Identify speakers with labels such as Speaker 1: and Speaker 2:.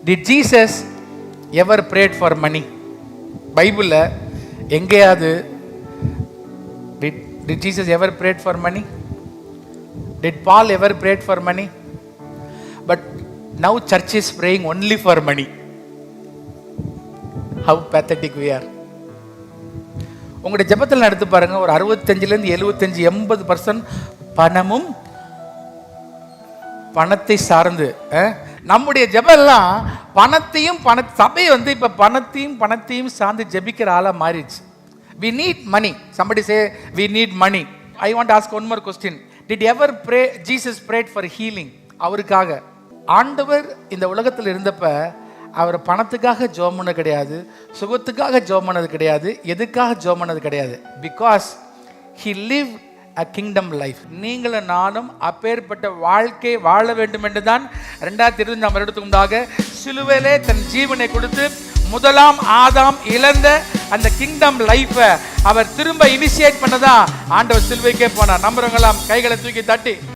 Speaker 1: Did Jesus ever prayed for money? பைபிளில் எங்கேயாவது did Jesus ever prayed for money? Did Paul ever prayed for money? But now church is praying only for money. How pathetic we are. உங்களுடைய ஜெபத்தில் நடத்து பாருங்க, ஒரு 65 75 80% பணமும் பணத்தை சார்ந்து. நம்முடைய ஜெபம்லாம் பணத்தையும் சபை இப்ப பணத்தையும் சார்ந்து ஜெபிக்கிற ஆளா மாறிடுச்சு. We need money. Somebody say we need money. I want to ask one more question. Did you ever pray? Jesus prayed for healing. அவருக்காக ஆண்டவர் இந்த உலகத்தில் இருந்தப்ப அவர் பணத்துக்காக ஜெபம் பண்ணது கிடையாது, சுகத்துக்காக ஜெபம் பண்ணது கிடையாது, எதுக்காக ஜெபம் பண்ணது கிடையாது. Because he lived a kingdom life. நீங்களும் நானும் அப்பேற்பட்ட வாழ்க்கை வாழ வேண்டும் என்று தான் 2025 வருடத்துக்கு முன்பாக சிலுவையிலே தன் ஜீவனை கொடுத்து முதலாம் ஆதாம் இழந்த அந்த கிங்டம் லைஃபை அவர் திரும்ப இனிஷியேட் பண்ணதான் ஆண்டவர் சிலுவைக்கே போனார். நம்புறவங்களாம் கைகளை தூக்கி தட்டி